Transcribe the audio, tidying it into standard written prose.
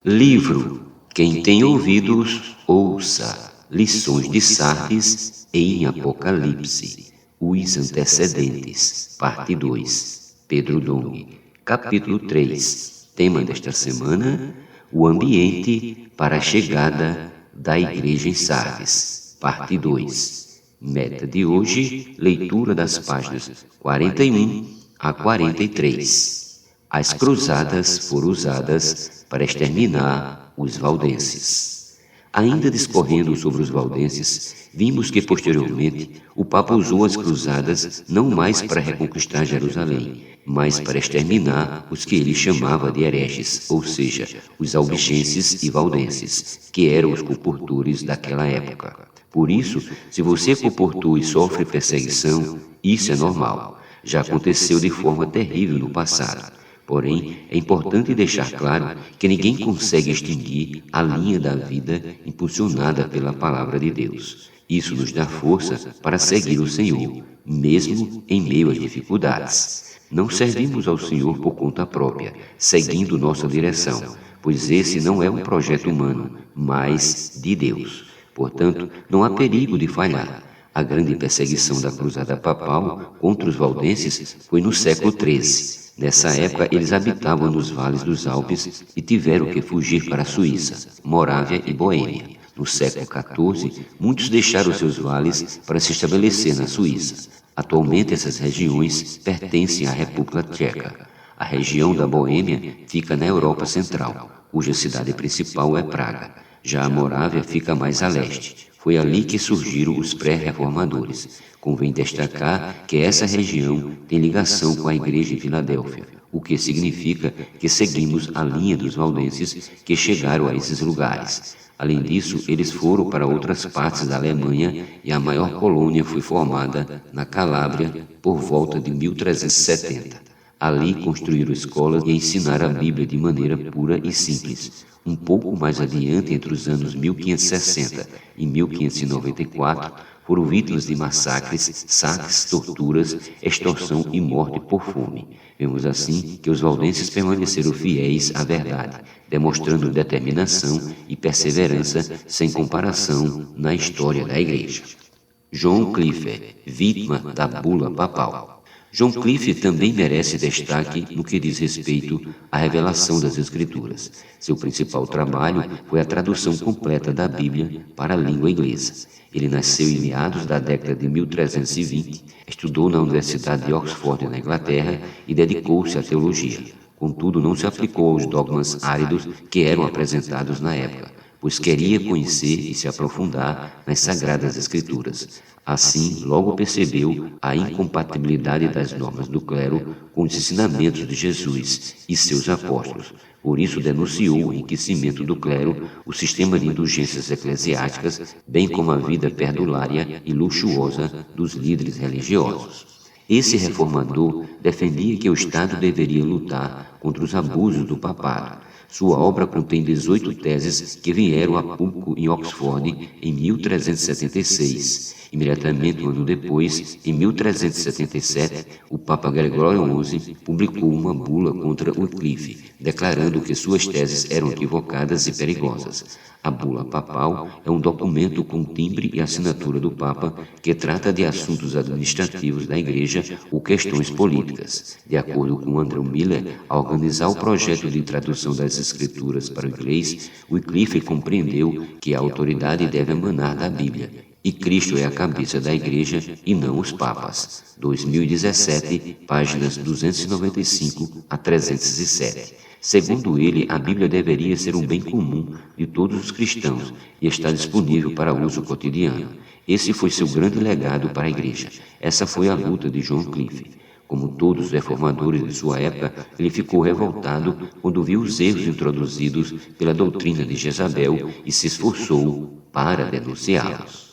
Livro Quem tem ouvidos, ouça. Lições de Sardes em Apocalipse. Os antecedentes. Parte 2. Pedro Dong. Capítulo 3. Tema desta semana: o ambiente para a chegada da igreja em Sardes. Parte 2. Meta de hoje: leitura das páginas 41 a 43. As cruzadas foram usadas para exterminar os valdenses. Ainda discorrendo sobre os valdenses, vimos que posteriormente o Papa usou as cruzadas não mais para reconquistar Jerusalém, mas para exterminar os que ele chamava de hereges, ou seja, os albigenses e valdenses, que eram os comportores daquela época. Por isso, se você é comportor e sofre perseguição, isso é normal. Já aconteceu de forma terrível no passado. Porém, é importante deixar claro que ninguém consegue extinguir a linha da vida impulsionada pela palavra de Deus. Isso nos dá força para seguir o Senhor, mesmo em meio às dificuldades. Não servimos ao Senhor por conta própria, seguindo nossa direção, pois esse não é um projeto humano, mas de Deus. Portanto, não há perigo de falhar. A grande perseguição da cruzada papal contra os valdenses foi no século XIII. Nessa época, eles habitavam nos vales dos Alpes e tiveram que fugir para a Suíça, Morávia e Boêmia. No século XIV, muitos deixaram seus vales para se estabelecer na Suíça. Atualmente, essas regiões pertencem à República Tcheca. A região da Boêmia fica na Europa Central, cuja cidade principal é Praga. Já a Morávia fica mais a leste. Foi ali que surgiram os pré-reformadores. Convém destacar que essa região tem ligação com a igreja de Filadélfia, o que significa que seguimos a linha dos valdenses que chegaram a esses lugares. Além disso, eles foram para outras partes da Alemanha e a maior colônia foi formada na Calábria por volta de 1370. Ali construíram escolas e ensinaram a Bíblia de maneira pura e simples. Um pouco mais adiante, entre os anos 1560 e 1594, foram vítimas de massacres, saques, torturas, extorsão e morte por fome. Vemos assim que os valdenses permaneceram fiéis à verdade, demonstrando determinação e perseverança sem comparação na história da Igreja. John Wycliffe, vítima da bula papal. John Wycliffe também merece destaque no que diz respeito à revelação das Escrituras. Seu principal trabalho foi a tradução completa da Bíblia para a língua inglesa. Ele nasceu em meados da década de 1320, estudou na Universidade de Oxford, na Inglaterra, e dedicou-se à teologia. Contudo, não se aplicou aos dogmas áridos que eram apresentados na época, pois queria conhecer e se aprofundar nas Sagradas Escrituras. Assim, logo percebeu a incompatibilidade das normas do clero com os ensinamentos de Jesus e seus apóstolos. Por isso, denunciou o enriquecimento do clero, o sistema de indulgências eclesiásticas, bem como a vida perdulária e luxuosa dos líderes religiosos. Esse reformador defendia que o Estado deveria lutar contra os abusos do papado. Sua obra contém 18 teses que vieram a público em Oxford em 1376. Imediatamente um ano depois, em 1377, o Papa Gregório XI publicou uma bula contra Wycliffe, declarando que suas teses eram equivocadas e perigosas. A bula papal é um documento com timbre e assinatura do Papa que trata de assuntos administrativos da Igreja ou questões políticas. De acordo com Andrew Miller, ao organizar o projeto de tradução das Escrituras para o inglês, Wycliffe compreendeu que a autoridade deve emanar da Bíblia, e Cristo é a cabeça da Igreja e não os papas. 2017, páginas 295 a 307. Segundo ele, a Bíblia deveria ser um bem comum de todos os cristãos e está disponível para uso cotidiano. Esse foi seu grande legado para a Igreja. Essa foi a luta de John Wycliffe. Como todos os reformadores de sua época, ele ficou revoltado quando viu os erros introduzidos pela doutrina de Jezabel e se esforçou para denunciá-los.